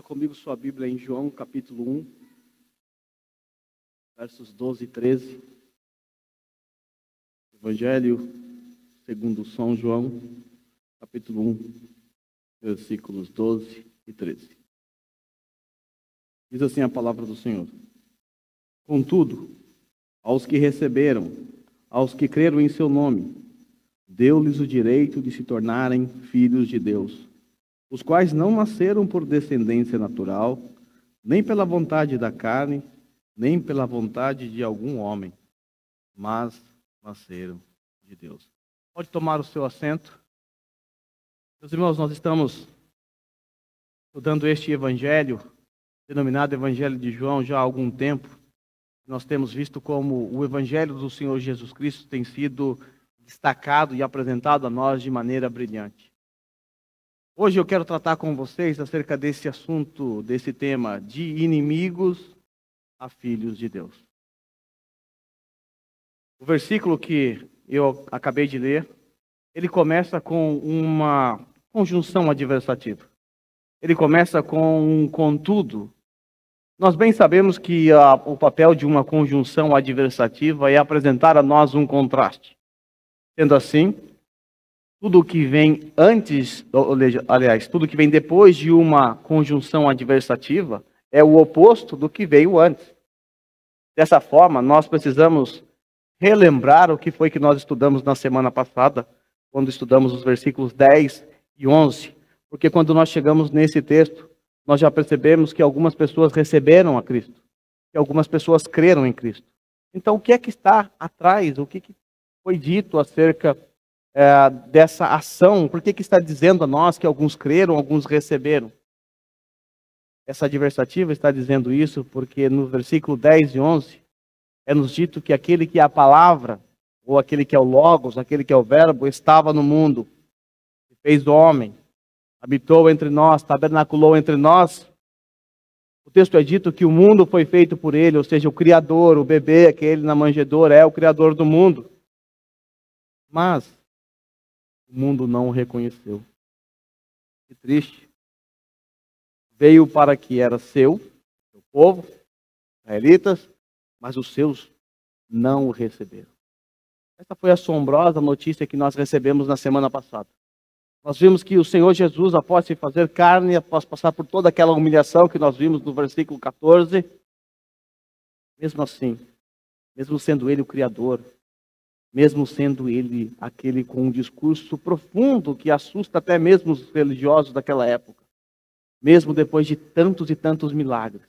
comigo sua Bíblia em João, capítulo 1, versos 12 e 13. Evangelho segundo São João, capítulo 1, versículos 12 e 13. Diz assim a palavra do Senhor: Contudo, aos que receberam, aos que creram em seu nome, deu-lhes o direito de se tornarem filhos de Deus, os quais não nasceram por descendência natural, nem pela vontade da carne, nem pela vontade de algum homem, mas nasceram de Deus. Pode tomar o seu assento. Meus irmãos, nós estamos estudando este evangelho, denominado Evangelho de João, já há algum tempo. Nós temos visto como o evangelho do Senhor Jesus Cristo tem sido destacado e apresentado a nós de maneira brilhante. Hoje eu quero tratar com vocês acerca desse assunto, desse tema, de inimigos a filhos de Deus. O versículo que eu acabei de ler, ele começa com uma conjunção adversativa. Ele começa com um contudo. Nós bem sabemos que o papel de uma conjunção adversativa é apresentar a nós um contraste. Sendo assim, tudo que vem antes, aliás, tudo que vem depois de uma conjunção adversativa é o oposto do que veio antes. Dessa forma, nós precisamos relembrar o que foi que nós estudamos na semana passada, quando estudamos os versículos 10 e 11. Porque quando nós chegamos nesse texto, nós já percebemos que algumas pessoas receberam a Cristo, que algumas pessoas creram em Cristo. Então, o que é que está atrás? O que foi dito acerca dessa ação? Por que está dizendo a nós que alguns creram, alguns receberam? Essa adversativa está dizendo isso porque no versículo 10 e 11 é nos dito que aquele que é a palavra, ou aquele que é o Logos, aquele que é o Verbo, estava no mundo, fez homem, habitou entre nós, tabernaculou entre nós. O texto é dito que o mundo foi feito por ele, ou seja, o Criador, o bebê, aquele na manjedoura, é o Criador do mundo. Mas o mundo não o reconheceu. Que triste. Veio para que era seu povo, israelitas, mas os seus não o receberam. Essa foi a assombrosa notícia que nós recebemos na semana passada. Nós vimos que o Senhor Jesus, após se fazer carne, após passar por toda aquela humilhação que nós vimos no versículo 14, mesmo assim, mesmo sendo Ele o Criador, mesmo sendo Ele aquele com um discurso profundo que assusta até mesmo os religiosos daquela época, mesmo depois de tantos e tantos milagres,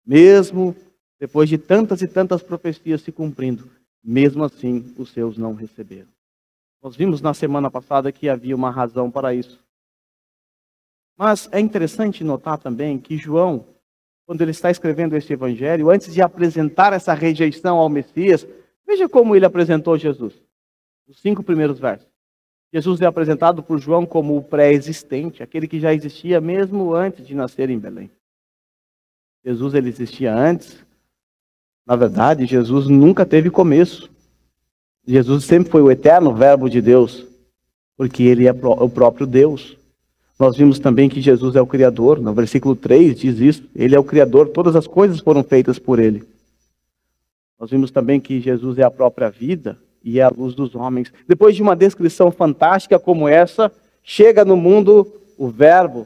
mesmo depois de tantas e tantas profecias se cumprindo, mesmo assim os seus não receberam. Nós vimos na semana passada que havia uma razão para isso. Mas é interessante notar também que João, quando ele está escrevendo esse evangelho, antes de apresentar essa rejeição ao Messias, veja como ele apresentou Jesus. Os 5 primeiros versos. Jesus é apresentado por João como o pré-existente, aquele que já existia mesmo antes de nascer em Belém. Jesus, ele existia antes. Na verdade, Jesus nunca teve começo. Jesus sempre foi o eterno Verbo de Deus, porque ele é o próprio Deus. Nós vimos também que Jesus é o Criador. No versículo 3 diz isso. Ele é o Criador, todas as coisas foram feitas por ele. Nós vimos também que Jesus é a própria vida e é a luz dos homens. Depois de uma descrição fantástica como essa, chega no mundo o Verbo,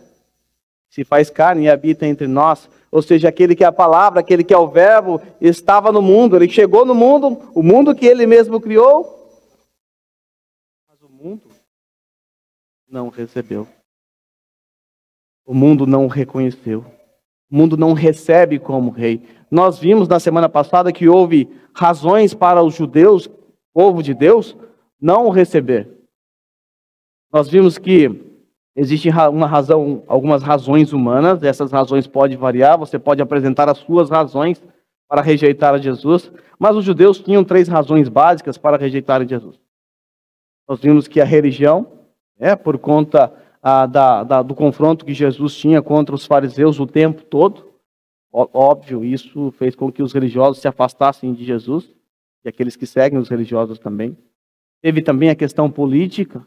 se faz carne e habita entre nós. Ou seja, aquele que é a palavra, aquele que é o Verbo, estava no mundo. Ele chegou no mundo, o mundo que ele mesmo criou. Mas o mundo não recebeu. O mundo não o reconheceu. O mundo não recebe como rei. Nós vimos na semana passada que houve razões para os judeus, povo de Deus, não o receber. Nós vimos que existe algumas razões humanas, essas razões podem variar, você pode apresentar as suas razões para rejeitar a Jesus, mas os judeus tinham 3 razões básicas para rejeitarem Jesus. Nós vimos que a religião, por conta do confronto que Jesus tinha contra os fariseus o tempo todo, óbvio, isso fez com que os religiosos se afastassem de Jesus, e aqueles que seguem os religiosos também. Teve também a questão política,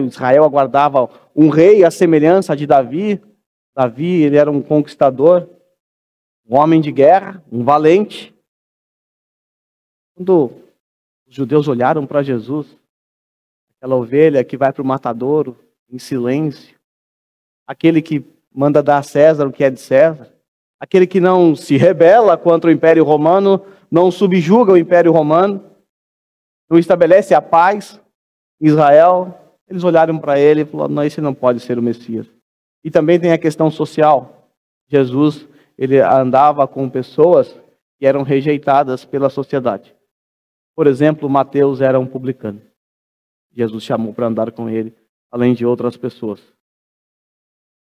Israel aguardava um rei à semelhança de Davi, Davi, ele era um conquistador, um homem de guerra, um valente. Quando os judeus olharam para Jesus, aquela ovelha que vai para o matadouro em silêncio, aquele que manda dar a César o que é de César, aquele que não se rebela contra o Império Romano, não subjuga o Império Romano, não estabelece a paz em Israel. Eles olharam para ele e falaram: não, esse não pode ser o Messias. E também tem a questão social. Jesus, ele andava com pessoas que eram rejeitadas pela sociedade. Por exemplo, Mateus era um publicano. Jesus chamou para andar com ele, além de outras pessoas.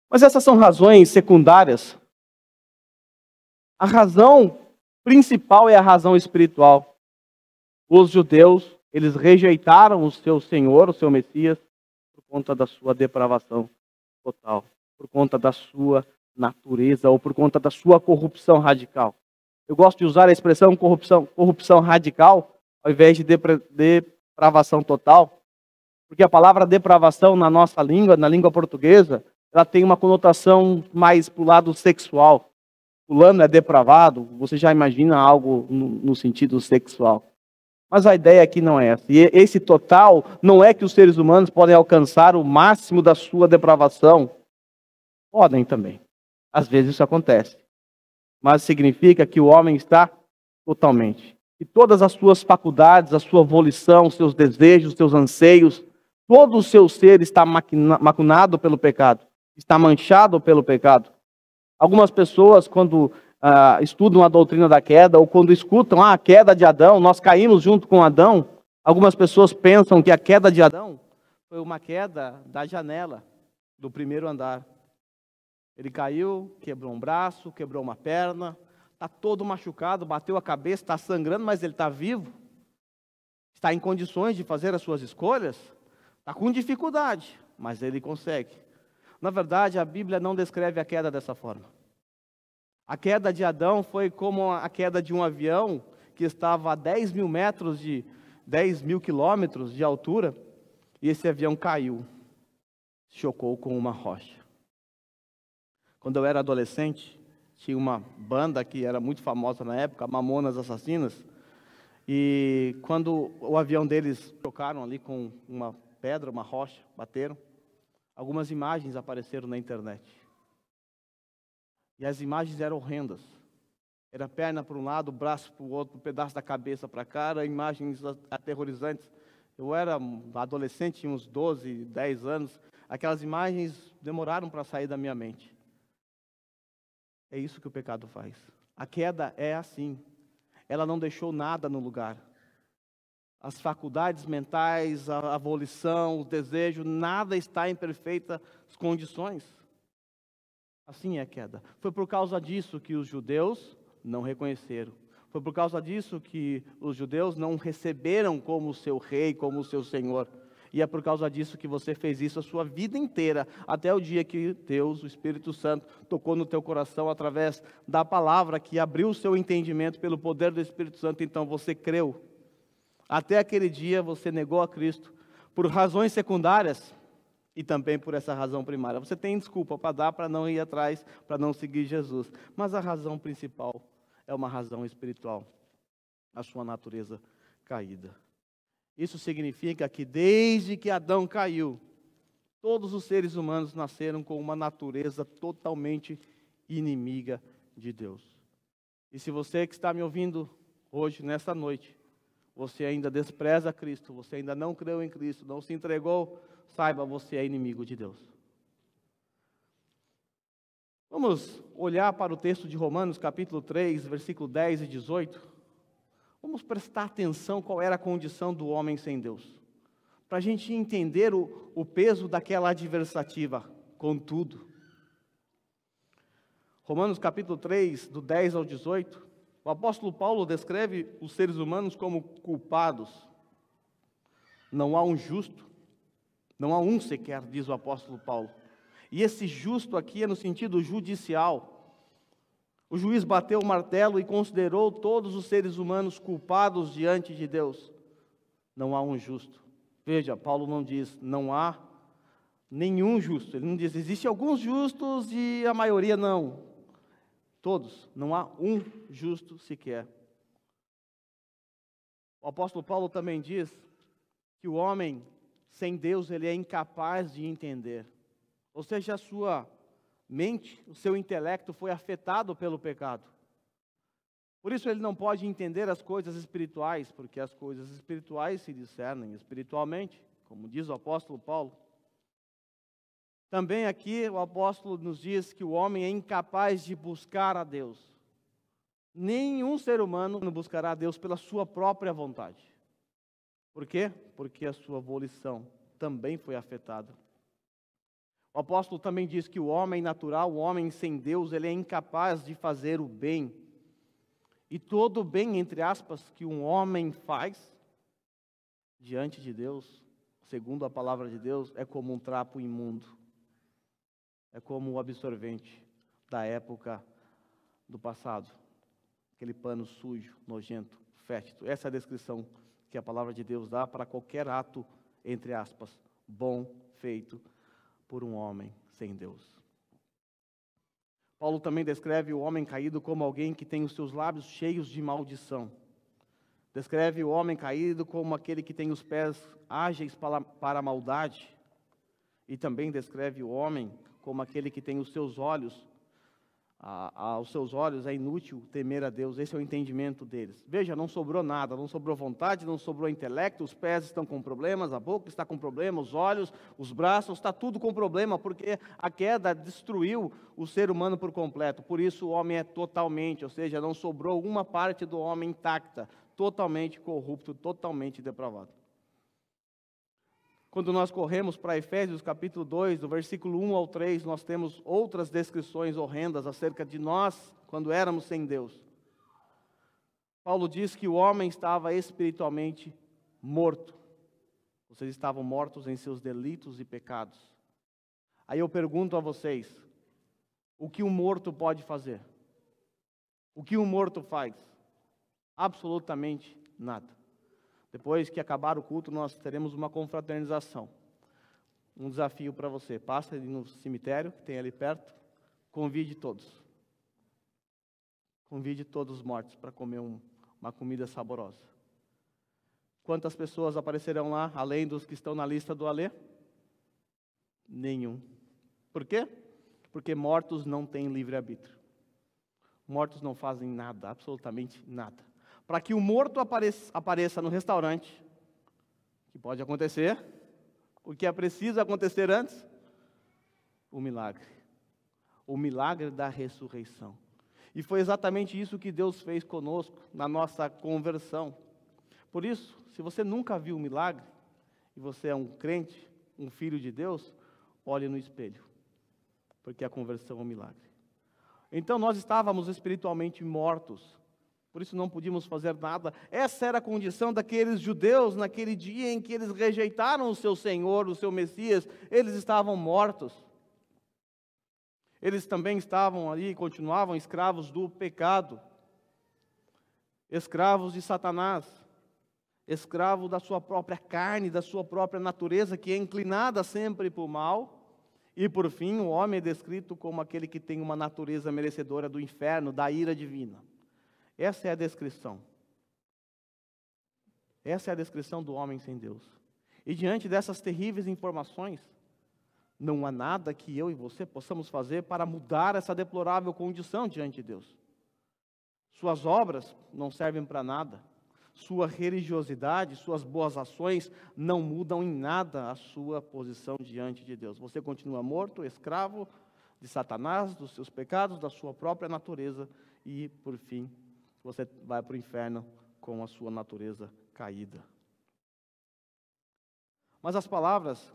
Mas essas são razões secundárias. A razão principal é a razão espiritual. Os judeus, eles rejeitaram o seu Senhor, o seu Messias, por conta da sua depravação total, por conta da sua natureza ou por conta da sua corrupção radical. Eu gosto de usar a expressão corrupção radical ao invés de depravação total, porque a palavra depravação na nossa língua, na língua portuguesa, ela tem uma conotação mais para o lado sexual. Fulano é depravado, você já imagina algo no sentido sexual. Mas a ideia aqui não é essa. E esse total não é que os seres humanos podem alcançar o máximo da sua depravação. Podem também. Às vezes isso acontece. Mas significa que o homem está totalmente. E todas as suas faculdades, a sua volição, os seus desejos, os seus anseios, todo o seu ser está maculado pelo pecado. Está manchado pelo pecado. Algumas pessoas, quando estudam a doutrina da queda, ou quando escutam a queda de Adão, nós caímos junto com Adão, algumas pessoas pensam que a queda de Adão foi uma queda da janela do primeiro andar. Ele caiu, quebrou um braço, quebrou uma perna, está todo machucado, bateu a cabeça, está sangrando, mas ele está vivo, está em condições de fazer as suas escolhas, está com dificuldade, mas ele consegue. Na verdade, a Bíblia não descreve a queda dessa forma. A queda de Adão foi como a queda de um avião que estava a 10 mil metros, 10 mil quilômetros de altura, e esse avião caiu, chocou com uma rocha. Quando eu era adolescente, tinha uma banda que era muito famosa na época, Mamonas Assassinas, e quando o avião deles chocaram ali com uma pedra, uma rocha, bateram, algumas imagens apareceram na internet. E as imagens eram horrendas. Era a perna para um lado, o braço para o outro, um pedaço da cabeça para cá, eram imagens aterrorizantes. Eu era adolescente, tinha uns 12, 10 anos. Aquelas imagens demoraram para sair da minha mente. É isso que o pecado faz. A queda é assim. Ela não deixou nada no lugar. As faculdades mentais, a volição, o desejo, nada está em perfeitas condições. Assim é a queda. Foi por causa disso que os judeus não reconheceram. Foi por causa disso que os judeus não receberam como seu rei, como seu senhor. E é por causa disso que você fez isso a sua vida inteira, até o dia que Deus, o Espírito Santo, tocou no teu coração através da palavra que abriu o seu entendimento pelo poder do Espírito Santo. Então você creu. Até aquele dia você negou a Cristo por razões secundárias e também por essa razão primária. Você tem desculpa para dar, para não ir atrás, para não seguir Jesus. Mas a razão principal é uma razão espiritual, a sua natureza caída. Isso significa que desde que Adão caiu, todos os seres humanos nasceram com uma natureza totalmente inimiga de Deus. E se você que está me ouvindo hoje, nessa noite, você ainda despreza Cristo, você ainda não creu em Cristo, não se entregou, saiba, você é inimigo de Deus. Vamos olhar para o texto de Romanos, capítulo 3, versículo 10 e 18. Vamos prestar atenção qual era a condição do homem sem Deus. Para a gente entender o peso daquela adversativa, contudo. Romanos, capítulo 3, do 10 ao 18. O apóstolo Paulo descreve os seres humanos como culpados. Não há um justo. Não há um sequer, diz o apóstolo Paulo. E esse justo aqui é no sentido judicial. O juiz bateu o martelo e considerou todos os seres humanos culpados diante de Deus. Não há um justo. Veja, Paulo não diz não há Nenhum justo. Ele não diz, existem alguns justos e a maioria não. Todos. Não há um justo sequer. O apóstolo Paulo também diz que o homem sem Deus, ele é incapaz de entender. Ou seja, a sua mente, o seu intelecto foi afetado pelo pecado. Por isso ele não pode entender as coisas espirituais, porque as coisas espirituais se discernem espiritualmente, como diz o apóstolo Paulo. Também aqui o apóstolo nos diz que o homem é incapaz de buscar a Deus. Nenhum ser humano buscará a Deus pela sua própria vontade. Por quê? Porque a sua volição também foi afetada. O apóstolo também diz que o homem natural, o homem sem Deus, ele é incapaz de fazer o bem. E todo o bem, entre aspas, que um homem faz diante de Deus, segundo a palavra de Deus, é como um trapo imundo. É como o absorvente da época do passado. Aquele pano sujo, nojento, fétido. Essa é a descrição que a palavra de Deus dá para qualquer ato, entre aspas, bom feito por um homem sem Deus. Paulo também descreve o homem caído como alguém que tem os seus lábios cheios de maldição. Descreve o homem caído como aquele que tem os pés ágeis para a maldade. E também descreve o homem como aquele que tem os seus olhos, aos seus olhos é inútil temer a Deus. Esse é o entendimento deles. Veja, não sobrou nada, não sobrou vontade, não sobrou intelecto, os pés estão com problemas, a boca está com problema, os olhos, os braços, está tudo com problema, porque a queda destruiu o ser humano por completo. Por isso o homem é totalmente, ou seja, não sobrou uma parte do homem intacta, totalmente corrupto, totalmente depravado. Quando nós corremos para Efésios capítulo 2, do versículo 1 ao 3, nós temos outras descrições horrendas acerca de nós, quando éramos sem Deus. Paulo diz que o homem estava espiritualmente morto. Vocês estavam mortos em seus delitos e pecados. Aí eu pergunto a vocês, o que um morto pode fazer? O que um morto faz? Absolutamente nada. Depois que acabar o culto, nós teremos uma confraternização. Um desafio para você. Passa ali no cemitério, que tem ali perto. Convide todos. Convide todos os mortos para comer uma comida saborosa. Quantas pessoas aparecerão lá, além dos que estão na lista do Alê? Nenhum. Por quê? Porque mortos não têm livre-arbítrio. Mortos não fazem nada, absolutamente nada. Para que o morto apareça no restaurante, que pode acontecer, o que é preciso acontecer antes? O milagre. O milagre da ressurreição. E foi exatamente isso que Deus fez conosco na nossa conversão. Por isso, se você nunca viu o milagre, e você é um crente, um filho de Deus, olhe no espelho, porque a conversão é um milagre. Então nós estávamos espiritualmente mortos, por isso não podíamos fazer nada. Essa era a condição daqueles judeus naquele dia em que eles rejeitaram o seu Senhor, o seu Messias. Eles estavam mortos. Eles também estavam ali, continuavam escravos do pecado, escravos de Satanás, escravo da sua própria carne, da sua própria natureza, que é inclinada sempre para o mal. E por fim, o homem é descrito como aquele que tem uma natureza merecedora do inferno, da ira divina. Essa é a descrição. Essa é a descrição do homem sem Deus. E diante dessas terríveis informações, não há nada que eu e você possamos fazer para mudar essa deplorável condição diante de Deus. Suas obras não servem para nada. Sua religiosidade, suas boas ações não mudam em nada a sua posição diante de Deus. Você continua morto, escravo de Satanás, dos seus pecados, da sua própria natureza e, por fim, você vai para o inferno com a sua natureza caída. Mas as palavras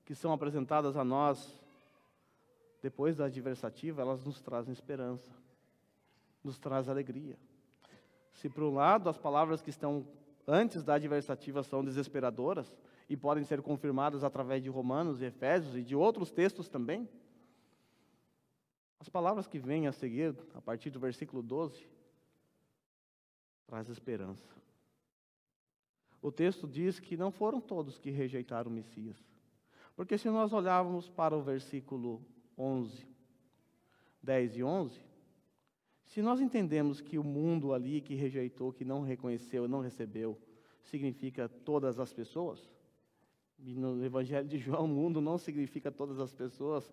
que são apresentadas a nós depois da adversativa, elas nos trazem esperança, nos trazem alegria. Se por um lado as palavras que estão antes da adversativa são desesperadoras e podem ser confirmadas através de Romanos e Efésios e de outros textos também, as palavras que vêm a seguir, a partir do versículo 12, traz esperança. O texto diz que não foram todos que rejeitaram o Messias. Porque se nós olharmos para o versículo 11, 10 e 11, se nós entendemos que o mundo ali que rejeitou, que não reconheceu, não recebeu, significa todas as pessoas, e no Evangelho de João, o mundo não significa todas as pessoas,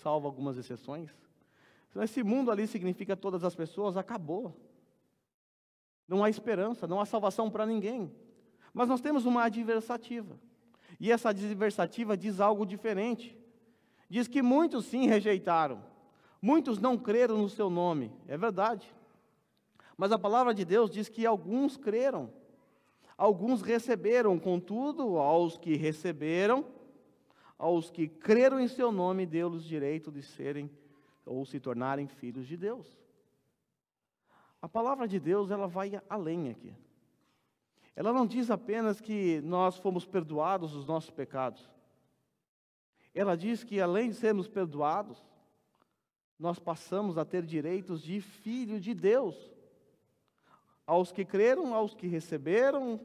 salvo algumas exceções. Então, esse mundo ali significa todas as pessoas, acabou. Não há esperança, não há salvação para ninguém. Mas nós temos uma adversativa. E essa adversativa diz algo diferente. Diz que muitos sim rejeitaram. Muitos não creram no seu nome. É verdade. Mas a palavra de Deus diz que alguns creram. Alguns receberam, contudo, aos que receberam, aos que creram em seu nome, deu-lhes direito de serem ou se tornarem filhos de Deus. A palavra de Deus, ela vai além aqui. Ela não diz apenas que nós fomos perdoados dos nossos pecados. Ela diz que além de sermos perdoados, nós passamos a ter direitos de filho de Deus. Aos que creram, aos que receberam,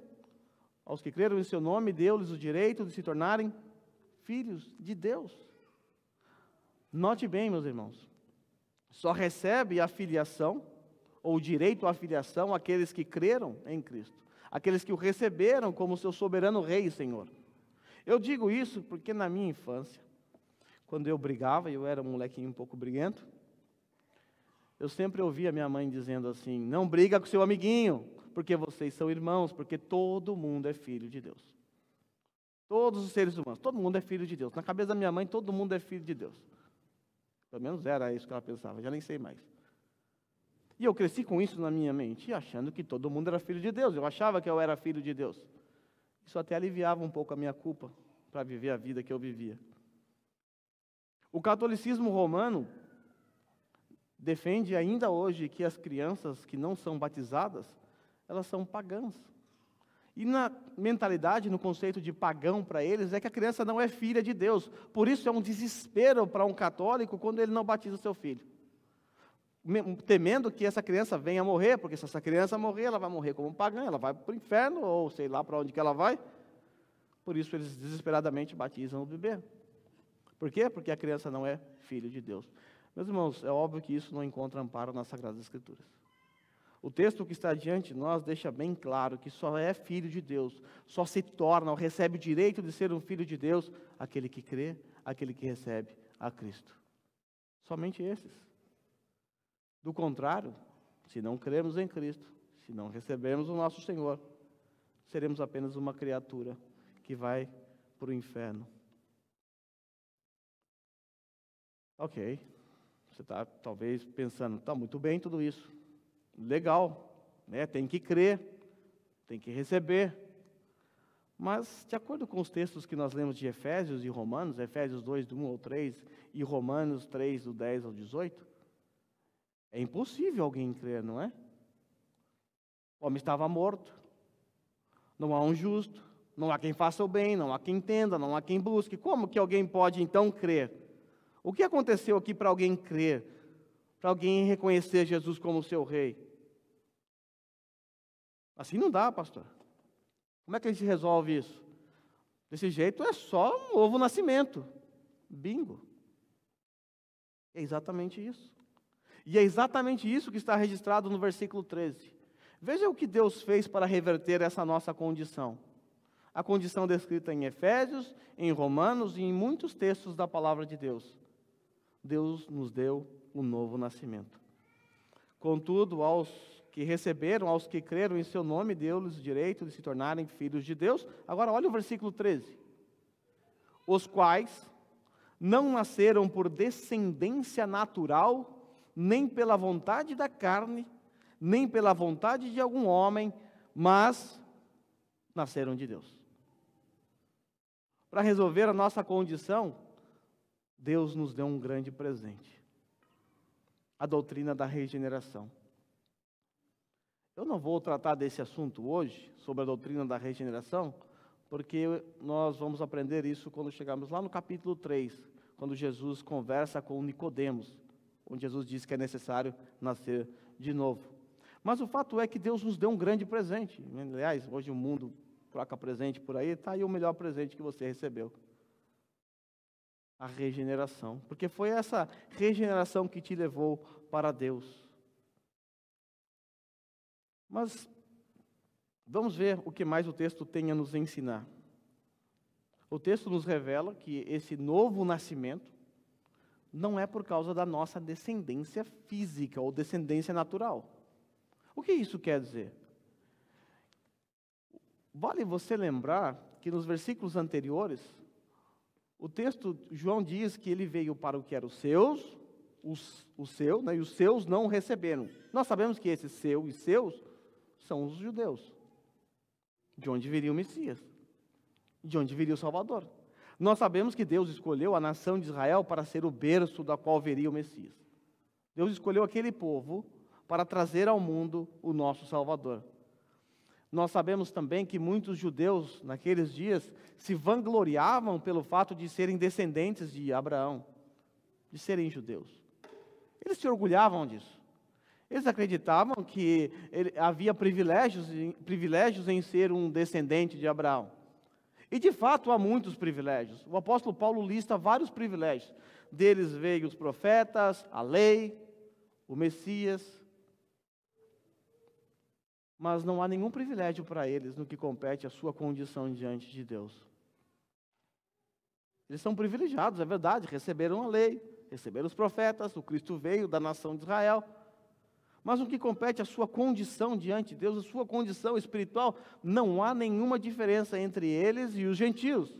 aos que creram em seu nome, deu-lhes o direito de se tornarem filhos de Deus. Note bem, meus irmãos, só recebe a filiação, ou o direito à filiação, aqueles que creram em Cristo, aqueles que o receberam como seu soberano Rei e Senhor. Eu digo isso porque na minha infância, quando eu brigava, eu era um molequinho um pouco briguento, eu sempre ouvia minha mãe dizendo assim: não briga com seu amiguinho, porque vocês são irmãos, porque todo mundo é filho de Deus. Todos os seres humanos, todo mundo é filho de Deus. Na cabeça da minha mãe, todo mundo é filho de Deus. Pelo menos era isso que ela pensava, já nem sei mais. E eu cresci com isso na minha mente, achando que todo mundo era filho de Deus. Eu achava que eu era filho de Deus. Isso até aliviava um pouco a minha culpa para viver a vida que eu vivia. O catolicismo romano defende ainda hoje que as crianças que não são batizadas, elas são pagãs. E na mentalidade, no conceito de pagão para eles, é que a criança não é filha de Deus. Por isso é um desespero para um católico quando ele não batiza o seu filho. Temendo que essa criança venha a morrer, porque se essa criança morrer, ela vai morrer como pagã, ela vai para o inferno, ou sei lá para onde que ela vai. Por isso eles desesperadamente batizam o bebê. Por quê? Porque a criança não é filho de Deus. Meus irmãos, é óbvio que isso não encontra amparo nas Sagradas Escrituras. O texto que está diante de nós deixa bem claro que só é filho de Deus, só se torna ou recebe o direito de ser um filho de Deus aquele que crê, aquele que recebe a Cristo. Somente esses. Do contrário, se não cremos em Cristo, se não recebermos o nosso Senhor, seremos apenas uma criatura que vai para o inferno. Ok, você está talvez pensando, está muito bem tudo isso. Legal, né? Tem que crer, tem que receber. Mas, de acordo com os textos que nós lemos de Efésios e Romanos, Efésios 2, do 1 ao 3, e Romanos 3, do 10 ao 18, é impossível alguém crer, não é? O homem estava morto, não há um justo, não há quem faça o bem, não há quem entenda, não há quem busque. Como que alguém pode, então, crer? O que aconteceu aqui para alguém crer? Para alguém reconhecer Jesus como seu Rei? Assim não dá, pastor. Como é que a gente resolve isso? Desse jeito é só um novo nascimento. Bingo. É exatamente isso. E é exatamente isso que está registrado no versículo 13. Veja o que Deus fez para reverter essa nossa condição. A condição descrita em Efésios, em Romanos e em muitos textos da palavra de Deus. Deus nos deu um novo nascimento. Contudo, aos que receberam, aos que creram em seu nome, deu-lhes o direito de se tornarem filhos de Deus. Agora, olha o versículo 13. Os quais não nasceram por descendência natural, nem pela vontade da carne, nem pela vontade de algum homem, mas nasceram de Deus. Para resolver a nossa condição, Deus nos deu um grande presente. A doutrina da regeneração. Eu não vou tratar desse assunto hoje, sobre a doutrina da regeneração, porque nós vamos aprender isso quando chegarmos lá no capítulo 3, quando Jesus conversa com Nicodemos, onde Jesus diz que é necessário nascer de novo. Mas o fato é que Deus nos deu um grande presente. Aliás, hoje o mundo troca presente por aí, está aí o melhor presente que você recebeu. a regeneração, porque foi essa regeneração que te levou para Deus. Mas vamos ver o que mais o texto tem a nos ensinar. O texto nos revela que esse novo nascimento não é por causa da nossa descendência física ou descendência natural. O que isso quer dizer? Vale você lembrar que nos versículos anteriores, o texto, João diz que ele veio para o que era os seus, né, e os seus não o receberam. Nós sabemos que esses seu e seus são os judeus, de onde viria o Messias, de onde viria o Salvador. Nós sabemos que Deus escolheu a nação de Israel para ser o berço da qual viria o Messias. Deus escolheu aquele povo para trazer ao mundo o nosso Salvador. Nós sabemos também que muitos judeus, naqueles dias, se vangloriavam pelo fato de serem descendentes de Abraão, de serem judeus. Eles se orgulhavam disso. Eles acreditavam que havia privilégios em ser um descendente de Abraão. E de fato há muitos privilégios. O apóstolo Paulo lista vários privilégios. Deles veio os profetas, a lei, o Messias. Mas não há nenhum privilégio para eles no que compete à sua condição diante de Deus. Eles são privilegiados, é verdade, receberam a lei, receberam os profetas, o Cristo veio da nação de Israel. Mas no que compete à sua condição diante de Deus, a sua condição espiritual, não há nenhuma diferença entre eles e os gentios.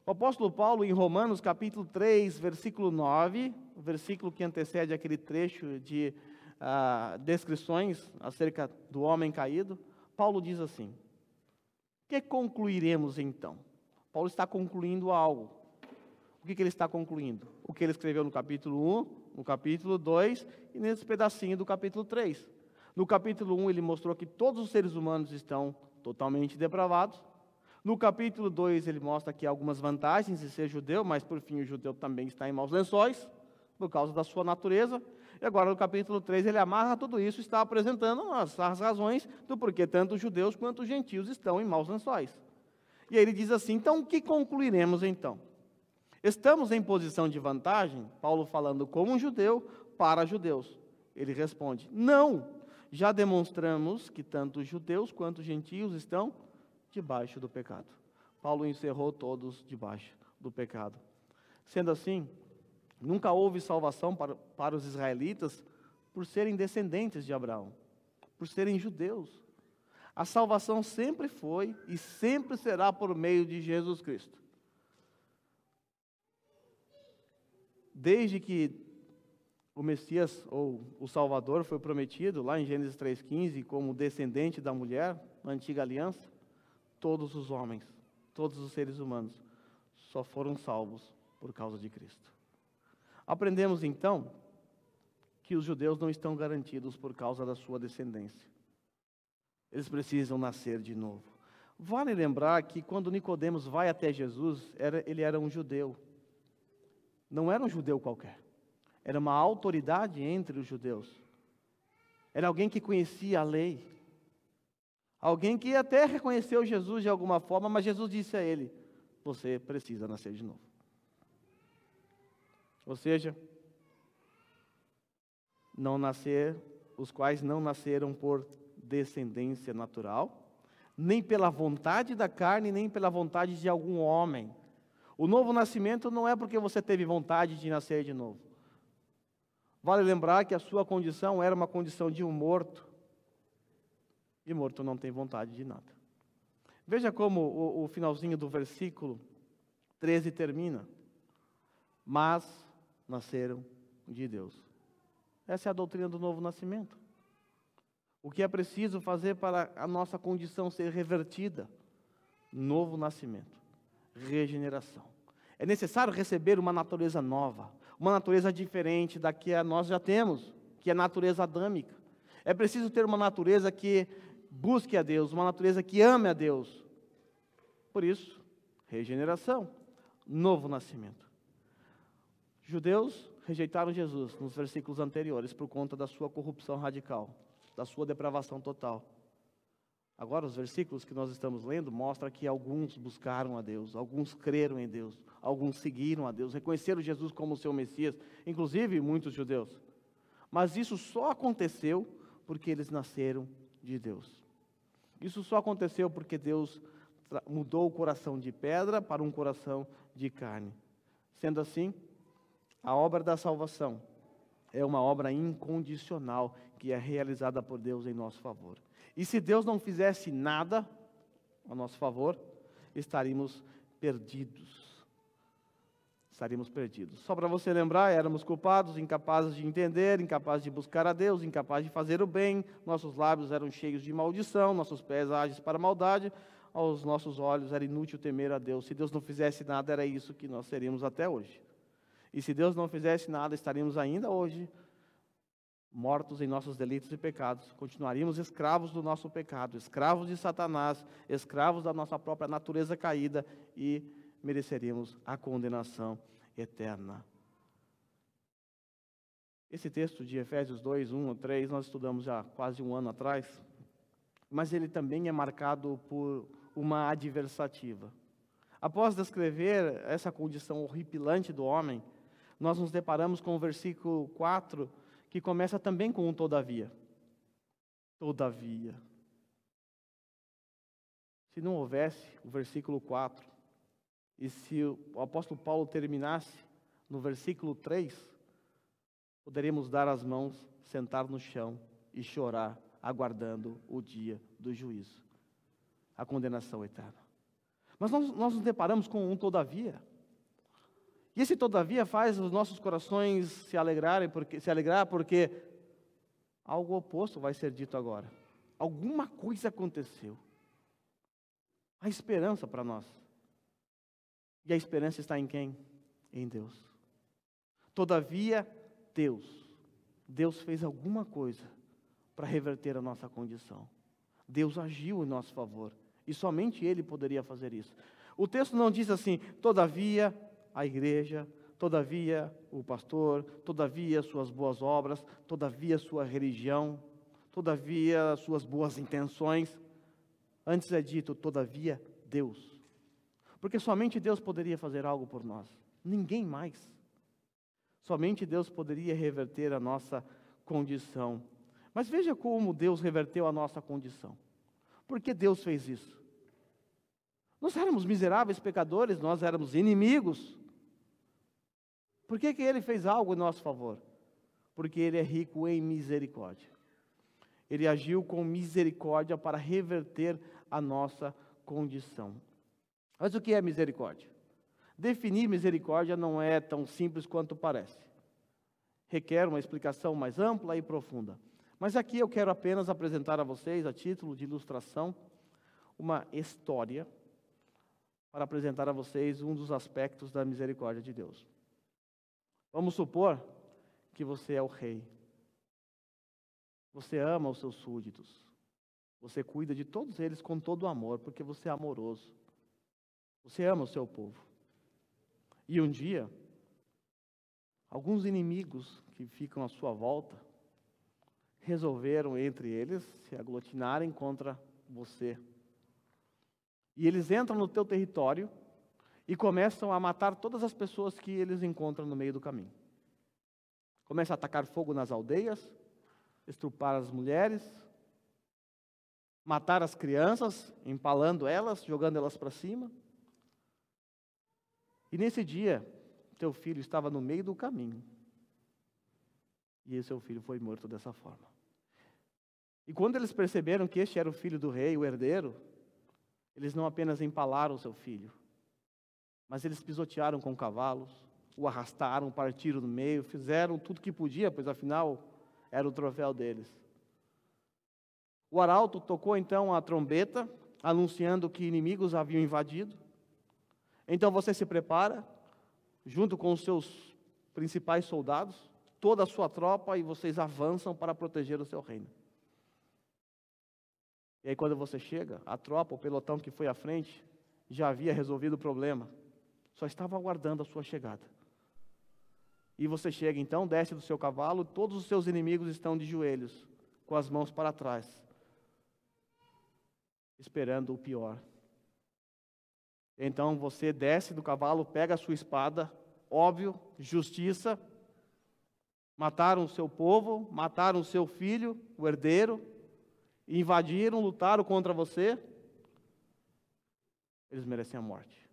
O apóstolo Paulo, em Romanos capítulo 3, versículo 9, o versículo que antecede aquele trecho de descrições acerca do homem caído, Paulo diz assim: o que concluiremos então? Paulo está concluindo algo. O que ele está concluindo? O que ele escreveu no capítulo 1, no capítulo 2 e nesse pedacinho do capítulo 3. No capítulo 1 ele mostrou que todos os seres humanos estão totalmente depravados. No capítulo 2 ele mostra que há algumas vantagens de ser judeu, mas por fim o judeu também está em maus lençóis, por causa da sua natureza. E agora no capítulo 3 ele amarra tudo isso e está apresentando as razões do porquê tanto os judeus quanto os gentios estão em maus lençóis. E aí ele diz assim: então o que concluiremos então? Estamos em posição de vantagem? Paulo falando como um judeu para judeus. Ele responde: não, já demonstramos que tanto os judeus quanto os gentios estão debaixo do pecado. Paulo encerrou todos debaixo do pecado. Sendo assim, nunca houve salvação para os israelitas por serem descendentes de Abraão, por serem judeus. A salvação sempre foi e sempre será por meio de Jesus Cristo. Desde que o Messias, ou o Salvador, foi prometido, lá em Gênesis 3,15, como descendente da mulher, na antiga aliança, todos os homens, todos os seres humanos, só foram salvos por causa de Cristo. Aprendemos então que os judeus não estão garantidos por causa da sua descendência. Eles precisam nascer de novo. Vale lembrar que quando Nicodemos vai até Jesus, ele era um judeu. Não era um judeu qualquer. Era uma autoridade entre os judeus. Era alguém que conhecia a lei. Alguém que até reconheceu Jesus de alguma forma, mas Jesus disse a ele: você precisa nascer de novo. Ou seja, os quais não nasceram por descendência natural, nem pela vontade da carne, nem pela vontade de algum homem. O novo nascimento não é porque você teve vontade de nascer de novo. Vale lembrar que a sua condição era uma condição de um morto. E morto não tem vontade de nada. Veja como o finalzinho do versículo 13 termina. Mas nasceram de Deus. Essa é a doutrina do novo nascimento. O que é preciso fazer para a nossa condição ser revertida? Novo nascimento. Regeneração. É necessário receber uma natureza nova, uma natureza diferente da que nós já temos, que é a natureza adâmica. É preciso ter uma natureza que busque a Deus, uma natureza que ame a Deus. Por isso, regeneração, novo nascimento. Judeus rejeitaram Jesus nos versículos anteriores por conta da sua corrupção radical, da sua depravação total. Agora, os versículos que nós estamos lendo mostram que alguns buscaram a Deus, alguns creram em Deus, alguns seguiram a Deus, reconheceram Jesus como seu Messias, inclusive muitos judeus. Mas isso só aconteceu porque eles nasceram de Deus. Isso só aconteceu porque Deus mudou o coração de pedra para um coração de carne. Sendo assim, a obra da salvação é uma obra incondicional que é realizada por Deus em nosso favor. E se Deus não fizesse nada a nosso favor, estaríamos perdidos. Estaríamos perdidos. Só para você lembrar, éramos culpados, incapazes de entender, incapazes de buscar a Deus, incapazes de fazer o bem, nossos lábios eram cheios de maldição, nossos pés ágeis para a maldade, aos nossos olhos era inútil temer a Deus. Se Deus não fizesse nada, era isso que nós seríamos até hoje. E se Deus não fizesse nada, estaríamos ainda hoje mortos em nossos delitos e pecados. Continuaríamos escravos do nosso pecado, escravos de Satanás, escravos da nossa própria natureza caída e mereceríamos a condenação eterna. Esse texto de Efésios 2, 1 a 3, nós estudamos já quase um ano atrás, mas ele também é marcado por uma adversativa. Após descrever essa condição horripilante do homem, nós nos deparamos com o versículo 4, que começa também com um todavia. Todavia. Se não houvesse o versículo 4, e se o apóstolo Paulo terminasse no versículo 3, poderíamos dar as mãos, sentar no chão e chorar, aguardando o dia do juízo, a condenação eterna. Mas nós nos deparamos com um todavia. E esse todavia faz os nossos corações se alegrar porque algo oposto vai ser dito agora. Alguma coisa aconteceu. Há esperança para nós. E a esperança está em quem? Em Deus. Todavia, Deus fez alguma coisa para reverter a nossa condição. Deus agiu em nosso favor. E somente Ele poderia fazer isso. O texto não diz assim, todavia a igreja, todavia o pastor, todavia suas boas obras, todavia sua religião, todavia suas boas intenções. Antes é dito, todavia Deus. Porque somente Deus poderia fazer algo por nós. Ninguém mais. Somente Deus poderia reverter a nossa condição. Mas veja como Deus reverteu a nossa condição. Por que Deus fez isso? Nós éramos miseráveis pecadores, nós éramos inimigos. Por que Ele fez algo em nosso favor? Porque Ele é rico em misericórdia. Ele agiu com misericórdia para reverter a nossa condição. Mas o que é misericórdia? Definir misericórdia não é tão simples quanto parece. Requer uma explicação mais ampla e profunda. Mas aqui eu quero apenas apresentar a vocês, a título de ilustração, uma história para apresentar a vocês um dos aspectos da misericórdia de Deus. Vamos supor que você é o rei. Você ama os seus súditos. Você cuida de todos eles com todo o amor, porque você é amoroso. Você ama o seu povo. E um dia, alguns inimigos que ficam à sua volta resolveram entre eles se aglutinarem contra você. E eles entram no teu território e começam a matar todas as pessoas que eles encontram no meio do caminho. Começam a atacar fogo nas aldeias, estrupar as mulheres, matar as crianças, empalando elas, jogando elas para cima. E nesse dia, teu filho estava no meio do caminho. E esse seu filho foi morto dessa forma. E quando eles perceberam que este era o filho do rei, o herdeiro, eles não apenas empalaram o seu filho, mas eles pisotearam com cavalos, o arrastaram, partiram no meio, fizeram tudo que podia, pois afinal era o troféu deles. O arauto tocou então a trombeta, anunciando que inimigos haviam invadido. Então você se prepara, junto com os seus principais soldados, toda a sua tropa, e vocês avançam para proteger o seu reino. E aí quando você chega, a tropa, o pelotão que foi à frente, já havia resolvido o problema. Só estava aguardando a sua chegada. E você chega então, desce do seu cavalo, todos os seus inimigos estão de joelhos, com as mãos para trás. esperando o pior. Então você desce do cavalo, pega a sua espada, óbvio, justiça. Mataram o seu povo, mataram o seu filho, o herdeiro, invadiram, lutaram contra você. Eles merecem a morte.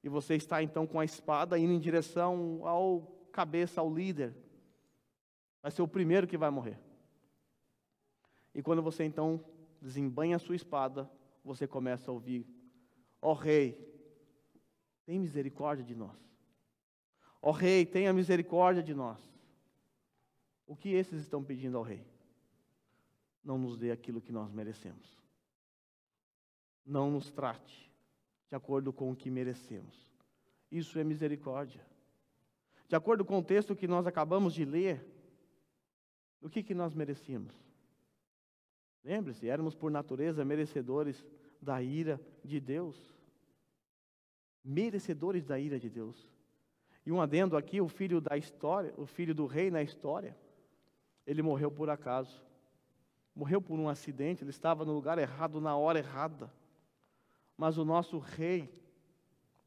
E você está então com a espada indo em direção ao cabeça, ao líder. Vai ser o primeiro que vai morrer. E quando você então desembanha a sua espada, você começa a ouvir: ó rei, tem misericórdia de nós. Ó rei, tenha misericórdia de nós. O que esses estão pedindo ao rei? Não nos dê aquilo que nós merecemos. Não nos trate de acordo com o que merecemos. Isso é misericórdia. De acordo com o texto que nós acabamos de ler, o que nós merecíamos? Lembre-se, éramos por natureza merecedores da ira de Deus. Merecedores da ira de Deus. E um adendo aqui, o filho da história, o filho do rei na história, ele morreu por acaso. Morreu por um acidente, ele estava no lugar errado, na hora errada. Mas o nosso rei,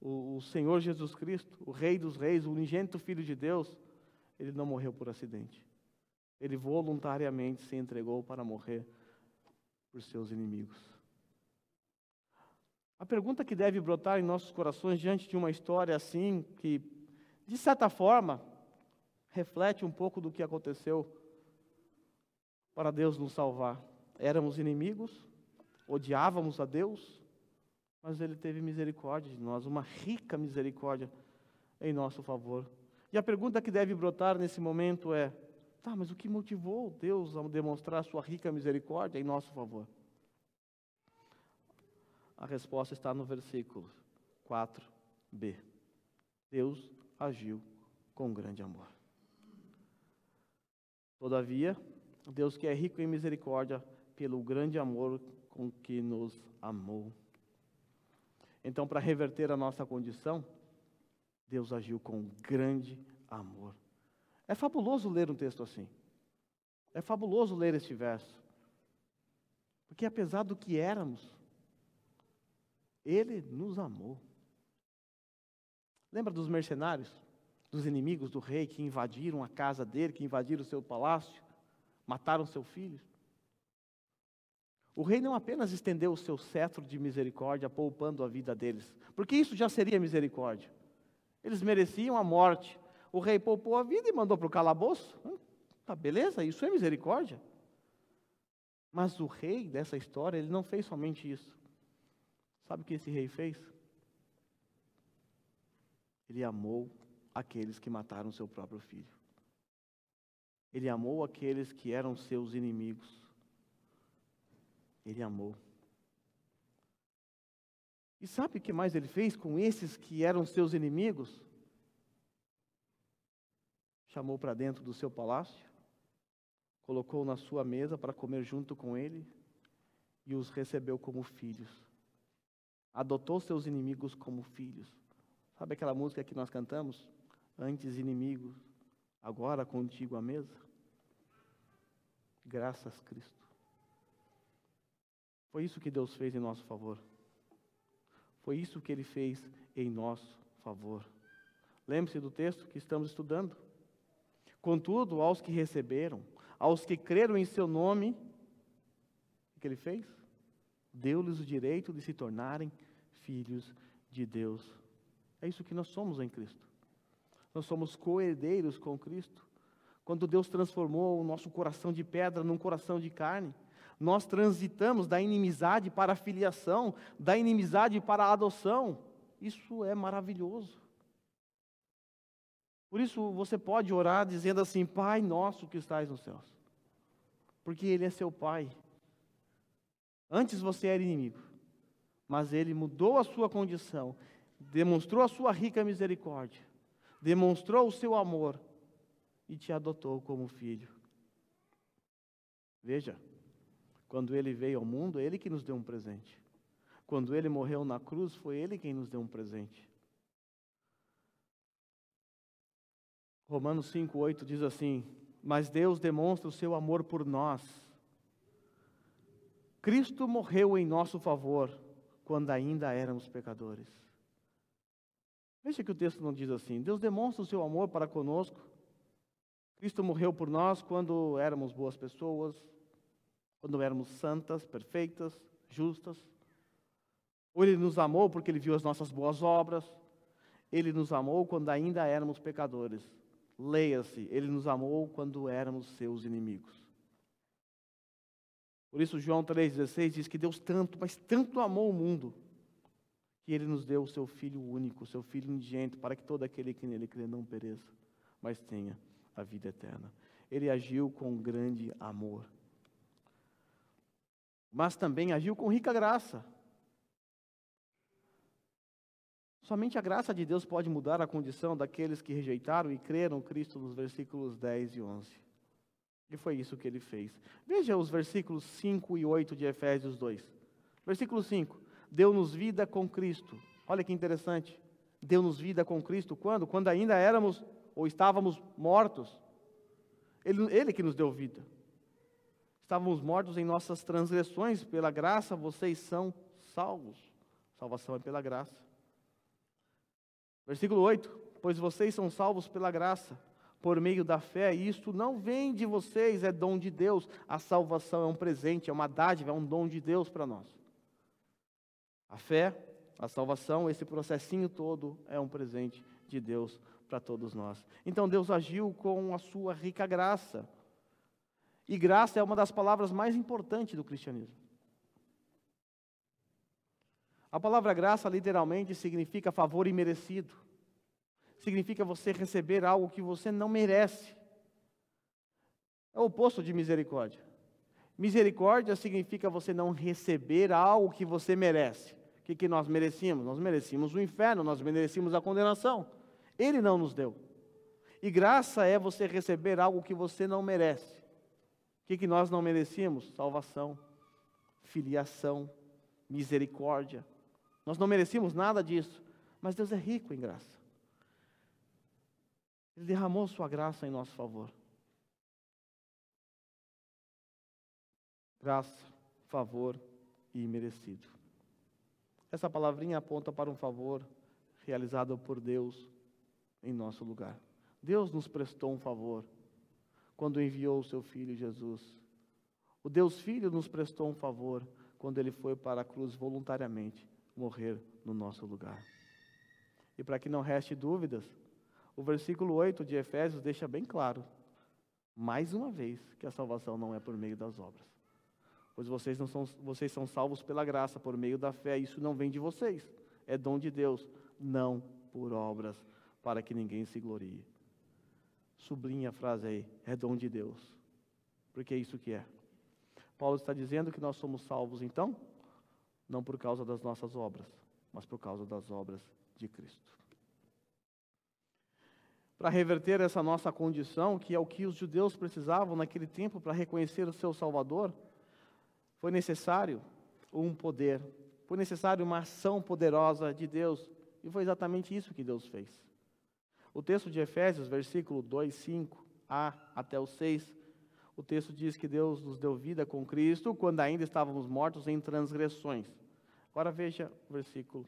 o Senhor Jesus Cristo, o Rei dos Reis, o unigênito Filho de Deus, ele não morreu por acidente. Ele voluntariamente se entregou para morrer por seus inimigos. A pergunta que deve brotar em nossos corações diante de uma história assim, que, de certa forma, reflete um pouco do que aconteceu para Deus nos salvar. Éramos inimigos, odiávamos a Deus, mas Ele teve misericórdia de nós, uma rica misericórdia em nosso favor. E a pergunta que deve brotar nesse momento é: tá, mas o que motivou Deus a demonstrar sua rica misericórdia em nosso favor? A resposta está no versículo 4b. Deus agiu com grande amor. Todavia, Deus que é rico em misericórdia, pelo grande amor com que nos amou. Então, para reverter a nossa condição, Deus agiu com grande amor. É fabuloso ler um texto assim. É fabuloso ler este verso. Porque apesar do que éramos, Ele nos amou. Lembra dos mercenários? Dos inimigos do rei que invadiram a casa dele, que invadiram o seu palácio, mataram seu filho? O rei não apenas estendeu o seu cetro de misericórdia, poupando a vida deles, porque isso já seria misericórdia. Eles mereciam a morte. O rei poupou a vida e mandou para o calabouço. Tá, beleza, isso é misericórdia. Mas o rei dessa história, ele não fez somente isso. Sabe o que esse rei fez? Ele amou aqueles que mataram seu próprio filho. Ele amou aqueles que eram seus inimigos. Ele amou. E sabe o que mais ele fez com esses que eram seus inimigos? Chamou para dentro do seu palácio, colocou na sua mesa para comer junto com ele e os recebeu como filhos. Adotou seus inimigos como filhos. Sabe aquela música que nós cantamos? Antes inimigos, agora contigo à mesa. Graças a Cristo. Foi isso que Deus fez em nosso favor. Foi isso que Ele fez em nosso favor. Lembre-se do texto que estamos estudando. Contudo, aos que receberam, aos que creram em seu nome, o que Ele fez? Deu-lhes o direito de se tornarem filhos de Deus. É isso que nós somos em Cristo. Nós somos co-herdeiros com Cristo. Quando Deus transformou o nosso coração de pedra num coração de carne, nós transitamos da inimizade para a filiação, da inimizade para a adoção. Isso é maravilhoso. Por isso você pode orar dizendo assim: Pai nosso que estais nos céus. Porque Ele é seu Pai. Antes você era inimigo, mas Ele mudou a sua condição, demonstrou a sua rica misericórdia, demonstrou o seu amor e te adotou como filho. Veja, quando Ele veio ao mundo, é Ele que nos deu um presente. Quando Ele morreu na cruz, foi Ele quem nos deu um presente. Romanos 5,8 diz assim: mas Deus demonstra o seu amor por nós. Cristo morreu em nosso favor quando ainda éramos pecadores. Veja que o texto não diz assim: Deus demonstra o seu amor para conosco. Cristo morreu por nós quando éramos boas pessoas, quando éramos santas, perfeitas, justas. Ou Ele nos amou porque Ele viu as nossas boas obras. Ele nos amou quando ainda éramos pecadores. Leia-se, Ele nos amou quando éramos seus inimigos. Por isso João 3,16 diz que Deus tanto, mas tanto amou o mundo, que Ele nos deu o seu Filho único, o seu Filho unigênito, para que todo aquele que nele crê não pereça, mas tenha a vida eterna. Ele agiu com grande amor, mas também agiu com rica graça. Somente a graça de Deus pode mudar a condição daqueles que rejeitaram e creram em Cristo, nos versículos 10 e 11. E foi isso que Ele fez. Veja os versículos 5 e 8 de Efésios 2. Versículo 5. Deu-nos vida com Cristo. Olha que interessante. Deu-nos vida com Cristo quando? Quando ainda éramos ou estávamos mortos. Ele que nos deu vida. Estávamos mortos em nossas transgressões. Pela graça vocês são salvos. Salvação é pela graça. Versículo 8. Pois vocês são salvos pela graça, por meio da fé, e isto não vem de vocês, é dom de Deus. A salvação é um presente, é uma dádiva, é um dom de Deus para nós. A fé, a salvação, esse processinho todo é um presente de Deus para todos nós. Então Deus agiu com a sua rica graça. E graça é uma das palavras mais importantes do cristianismo. A palavra graça literalmente significa favor imerecido. Significa você receber algo que você não merece. É o oposto de misericórdia. Misericórdia significa você não receber algo que você merece. O que nós merecíamos? Nós merecíamos o inferno, nós merecíamos a condenação. Ele não nos deu. E graça é você receber algo que você não merece. O que nós não merecíamos? Salvação, filiação, misericórdia. Nós não merecíamos nada disso, mas Deus é rico em graça. Ele derramou sua graça em nosso favor. Graça, favor e imerecido. Essa palavrinha aponta para um favor realizado por Deus em nosso lugar. Deus nos prestou um favor quando enviou o seu Filho Jesus. O Deus Filho nos prestou um favor quando Ele foi para a cruz voluntariamente morrer no nosso lugar. E para que não reste dúvidas, o versículo 8 de Efésios deixa bem claro, mais uma vez, que a salvação não é por meio das obras. Pois vocês são salvos pela graça, por meio da fé. Isso não vem de vocês, é dom de Deus, não por obras, para que ninguém se glorie. Sublinha a frase aí, é dom de Deus, porque é isso que é. Paulo está dizendo que nós somos salvos, então, não por causa das nossas obras, mas por causa das obras de Cristo. Para reverter essa nossa condição, que é o que os judeus precisavam naquele tempo para reconhecer o seu Salvador, foi necessário um poder, foi necessário uma ação poderosa de Deus, e foi exatamente isso que Deus fez. O texto de Efésios, versículo 2, 5a até o 6, o texto diz que Deus nos deu vida com Cristo quando ainda estávamos mortos em transgressões. Agora veja o versículo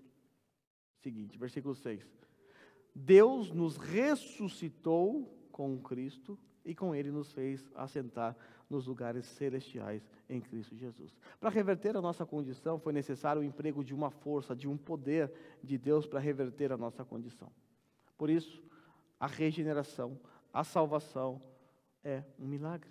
seguinte, versículo 6. Deus nos ressuscitou com Cristo e com Ele nos fez assentar nos lugares celestiais em Cristo Jesus. Para reverter a nossa condição foi necessário o emprego de uma força, de um poder de Deus para reverter a nossa condição. Por isso, a regeneração, a salvação é um milagre.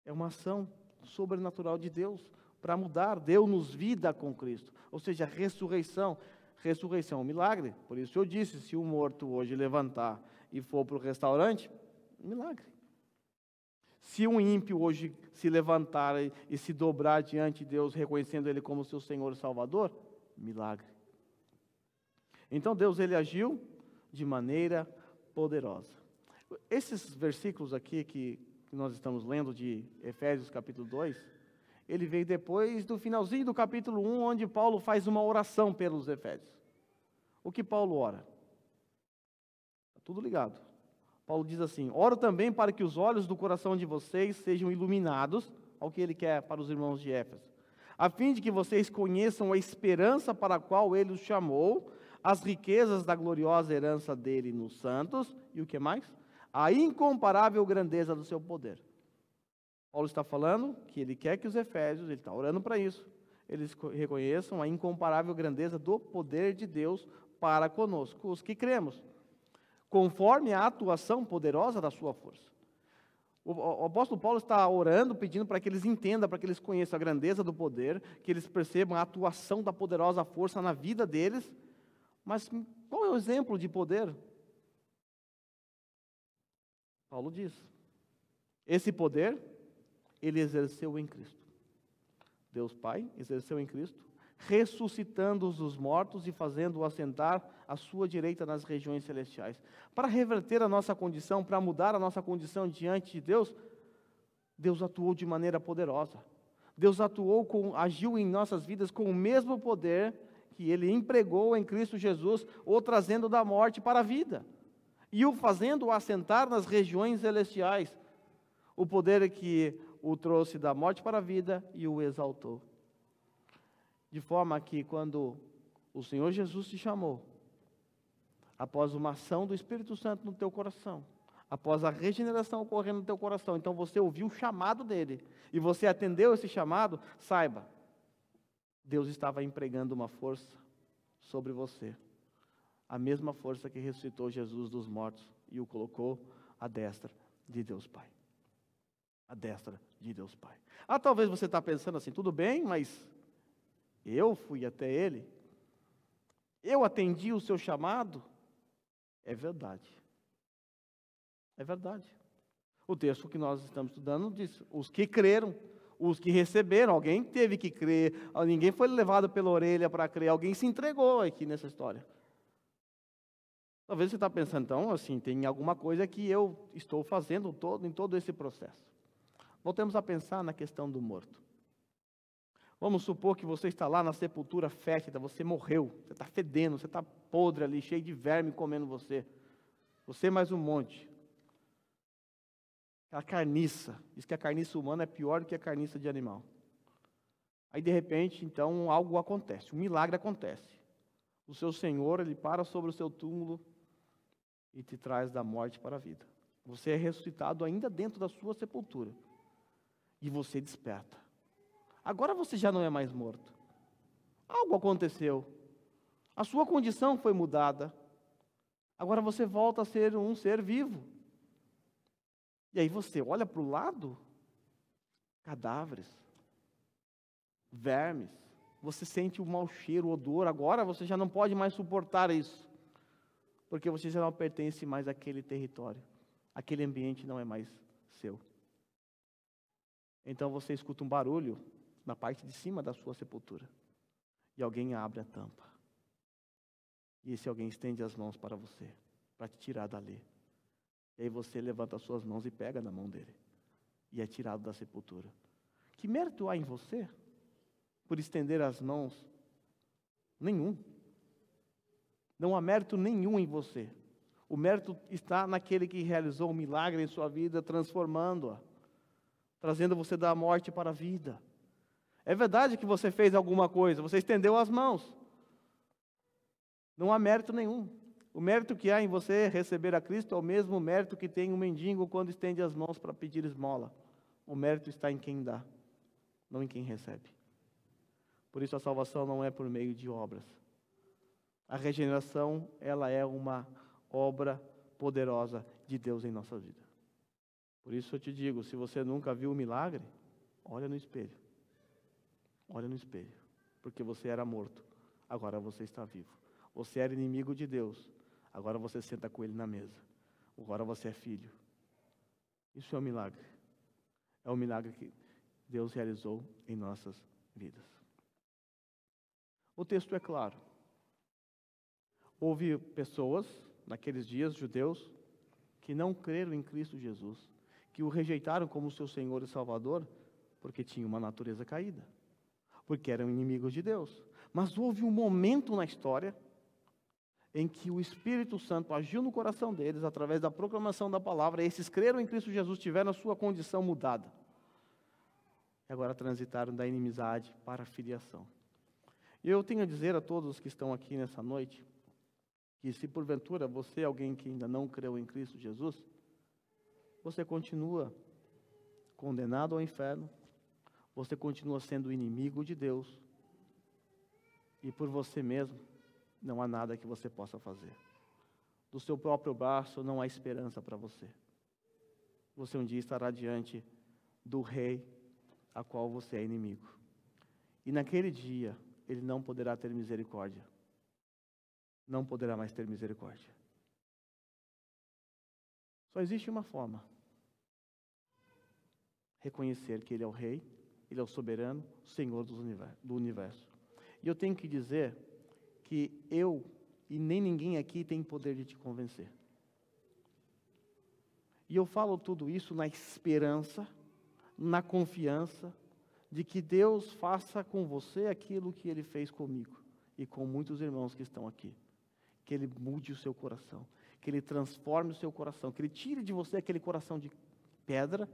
É uma ação sobrenatural de Deus para mudar. Deu-nos vida com Cristo, ou seja, ressurreição. Ressurreição é um milagre. Por isso eu disse, se um morto hoje levantar e for para o restaurante, milagre. Se um ímpio hoje se levantar e se dobrar diante de Deus, reconhecendo Ele como seu Senhor e Salvador, milagre. Então Deus, Ele agiu de maneira poderosa. Esses versículos aqui que nós estamos lendo de Efésios capítulo 2, ele veio depois do finalzinho do capítulo 1, onde Paulo faz uma oração pelos Efésios. O que Paulo ora? Está tudo ligado. Paulo diz assim: oro também para que os olhos do coração de vocês sejam iluminados, ao que ele quer para os irmãos de Éfeso. A fim de que vocês conheçam a esperança para a qual ele os chamou, as riquezas da gloriosa herança dele nos santos, e o que mais? A incomparável grandeza do seu poder. Paulo está falando que ele quer que os efésios, ele está orando para isso, eles reconheçam a incomparável grandeza do poder de Deus para conosco, os que cremos, conforme a atuação poderosa da sua força. O apóstolo Paulo está orando, pedindo para que eles entendam, para que eles conheçam a grandeza do poder, que eles percebam a atuação da poderosa força na vida deles. Mas qual é o exemplo de poder? Paulo diz: esse poder, ele exerceu em Cristo. Deus Pai exerceu em Cristo, ressuscitando-os dos mortos e fazendo-o assentar à sua direita nas regiões celestiais. Para reverter a nossa condição, para mudar a nossa condição diante de Deus, Deus atuou de maneira poderosa. Deus agiu em nossas vidas com o mesmo poder que Ele empregou em Cristo Jesus, o trazendo da morte para a vida, e o fazendo assentar nas regiões celestiais. O poder que o trouxe da morte para a vida e o exaltou. De forma que quando o Senhor Jesus te chamou, após uma ação do Espírito Santo no teu coração, após a regeneração ocorrendo no teu coração, então você ouviu o chamado dele, e você atendeu esse chamado, saiba, Deus estava empregando uma força sobre você, a mesma força que ressuscitou Jesus dos mortos e o colocou à destra de Deus Pai. A destra de Deus Pai. Talvez você está pensando assim, tudo bem, mas eu fui até Ele, eu atendi o seu chamado. É verdade. É verdade. O texto que nós estamos estudando diz, os que creram, os que receberam, alguém teve que crer, ninguém foi levado pela orelha para crer, alguém se entregou aqui nessa história. Talvez você está pensando, então, assim, tem alguma coisa que eu estou fazendo em todo esse processo. Voltemos a pensar na questão do morto. Vamos supor que você está lá na sepultura fétida, você morreu, você está fedendo, você está podre ali, cheio de verme comendo você. Você mais um monte. Aquela carniça, diz que a carniça humana é pior do que a carniça de animal. Aí de repente, então, algo acontece, um milagre acontece. O seu Senhor, Ele para sobre o seu túmulo e te traz da morte para a vida. Você é ressuscitado ainda dentro da sua sepultura. E você desperta. Agora você já não é mais morto. Algo aconteceu. A sua condição foi mudada. Agora você volta a ser um ser vivo. E aí você olha para o lado, cadáveres, vermes. Você sente o mau cheiro, o odor. Agora você já não pode mais suportar isso. Porque você já não pertence mais àquele território. Aquele ambiente não é mais seu. Então você escuta um barulho na parte de cima da sua sepultura. E alguém abre a tampa. E esse alguém estende as mãos para você, para te tirar dali. E aí você levanta as suas mãos e pega na mão dele. E é tirado da sepultura. Que mérito há em você por estender as mãos? Nenhum. Não há mérito nenhum em você. O mérito está naquele que realizou um milagre em sua vida, transformando-a, trazendo você da morte para a vida. É verdade que você fez alguma coisa, você estendeu as mãos. Não há mérito nenhum. O mérito que há em você receber a Cristo é o mesmo mérito que tem um mendigo quando estende as mãos para pedir esmola. O mérito está em quem dá, não em quem recebe. Por isso a salvação não é por meio de obras. A regeneração, ela é uma obra poderosa de Deus em nossa vida. Por isso eu te digo, se você nunca viu o milagre, olha no espelho. Olha no espelho. Porque você era morto, agora você está vivo. Você era inimigo de Deus, agora você senta com Ele na mesa. Agora você é filho. Isso é um milagre. É um milagre que Deus realizou em nossas vidas. O texto é claro. Houve pessoas, naqueles dias, judeus, que não creram em Cristo Jesus, que o rejeitaram como seu Senhor e Salvador, porque tinham uma natureza caída, porque eram inimigos de Deus. Mas houve um momento na história em que o Espírito Santo agiu no coração deles, através da proclamação da palavra, e esses creram em Cristo Jesus, tiveram a sua condição mudada. e agora transitaram da inimizade para a filiação. E eu tenho a dizer a todos que estão aqui nessa noite, que se porventura você é alguém que ainda não creu em Cristo Jesus, você continua condenado ao inferno, você continua sendo inimigo de Deus, e por você mesmo não há nada que você possa fazer. Do seu próprio braço não há esperança para você. Você um dia estará diante do rei a qual você é inimigo. E naquele dia ele não poderá ter misericórdia. Não poderá mais ter misericórdia. Só existe uma forma: reconhecer que Ele é o Rei, Ele é o soberano, o Senhor do universo. E eu tenho que dizer que eu e nem ninguém aqui tem poder de te convencer. E eu falo tudo isso na esperança, na confiança de que Deus faça com você aquilo que Ele fez comigo e com muitos irmãos que estão aqui. Que Ele mude o seu coração, que Ele transforme o seu coração, que Ele tire de você aquele coração de pedra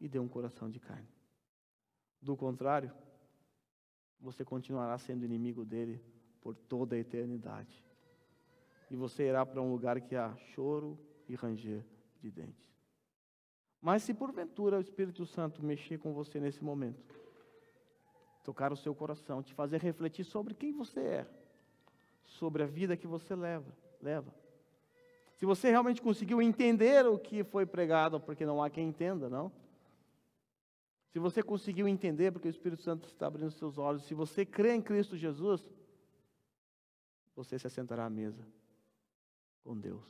e dê um coração de carne. Do contrário, você continuará sendo inimigo dele por toda a eternidade. E você irá para um lugar que há choro e ranger de dentes. Mas se porventura o Espírito Santo mexer com você nesse momento, tocar o seu coração, te fazer refletir sobre quem você é, sobre a vida que você leva. Se você realmente conseguiu entender o que foi pregado, porque não há quem entenda, não? Se você conseguiu entender, porque o Espírito Santo está abrindo os seus olhos, se você crê em Cristo Jesus, você se assentará à mesa com Deus.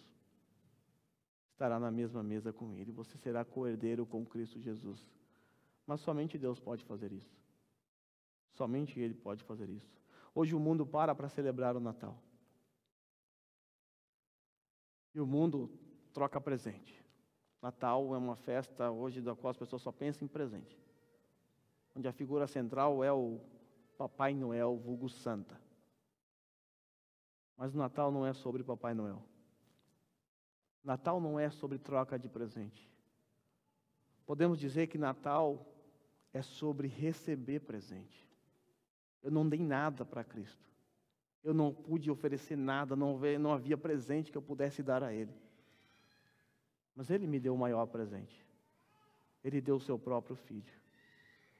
Estará na mesma mesa com Ele. Você será co-herdeiro com Cristo Jesus. Mas somente Deus pode fazer isso. Somente Ele pode fazer isso. Hoje o mundo para celebrar o Natal. E o mundo troca presente. Natal é uma festa hoje da qual as pessoas só pensam em presente. Onde a figura central é o Papai Noel, vulgo Santa. Mas o Natal não é sobre Papai Noel. Natal não é sobre troca de presente. Podemos dizer que Natal é sobre receber presente. Eu não dei nada para Cristo. Eu não pude oferecer nada, não havia presente que eu pudesse dar a Ele. Mas Ele me deu o maior presente. Ele deu o seu próprio Filho.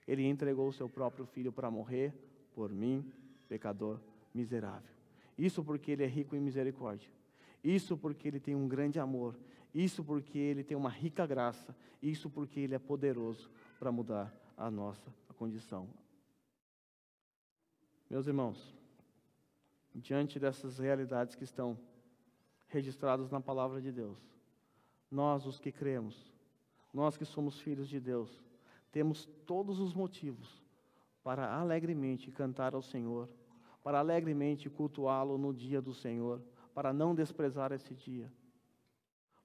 Ele entregou o seu próprio Filho para morrer por mim, pecador miserável. Isso porque Ele é rico em misericórdia. Isso porque Ele tem um grande amor. Isso porque Ele tem uma rica graça. Isso porque Ele é poderoso para mudar a nossa condição. Meus irmãos, diante dessas realidades que estão registradas na palavra de Deus, nós, os que cremos, nós que somos filhos de Deus, temos todos os motivos para alegremente cantar ao Senhor, para alegremente cultuá-lo no dia do Senhor, para não desprezar esse dia.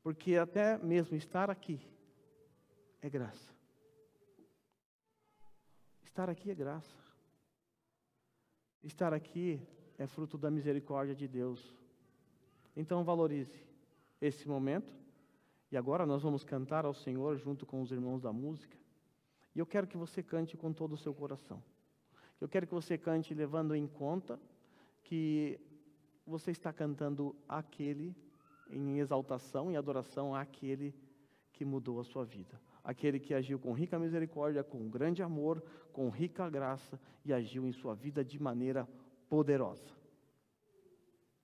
Porque até mesmo estar aqui é graça. Estar aqui é graça. Estar aqui é fruto da misericórdia de Deus. Então valorize esse momento. E agora nós vamos cantar ao Senhor junto com os irmãos da música. E eu quero que você cante com todo o seu coração. Eu quero que você cante levando em conta que você está cantando aquele em exaltação e adoração àquele que mudou a sua vida. Aquele que agiu com rica misericórdia, com grande amor, com rica graça e agiu em sua vida de maneira poderosa.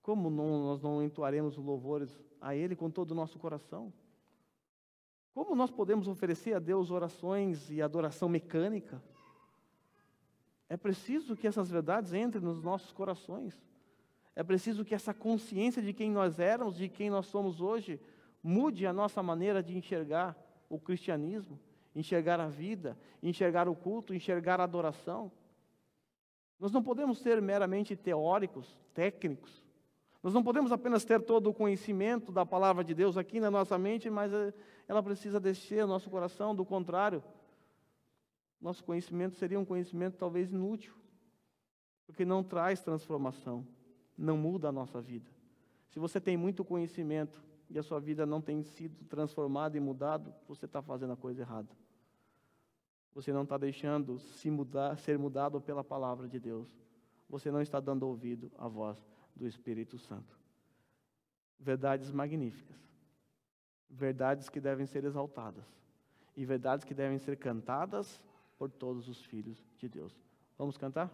Como nós não entoaremos louvores a Ele com todo o nosso coração? Como nós podemos oferecer a Deus orações e adoração mecânica? É preciso que essas verdades entrem nos nossos corações. É preciso que essa consciência de quem nós éramos, de quem nós somos hoje, mude a nossa maneira de enxergar o cristianismo, enxergar a vida, enxergar o culto, enxergar a adoração. Nós não podemos ser meramente teóricos, técnicos. Nós não podemos apenas ter todo o conhecimento da palavra de Deus aqui na nossa mente, mas ela precisa descer ao nosso coração. Do contrário, nosso conhecimento seria um conhecimento talvez inútil, porque não traz transformação, não muda a nossa vida. Se você tem muito conhecimento e a sua vida não tem sido transformada e mudada, você está fazendo a coisa errada. Você não está deixando ser mudado pela palavra de Deus. Você não está dando ouvido à voz do Espírito Santo. Verdades magníficas. Verdades que devem ser exaltadas. E verdades que devem ser cantadas por todos os filhos de Deus. Vamos cantar?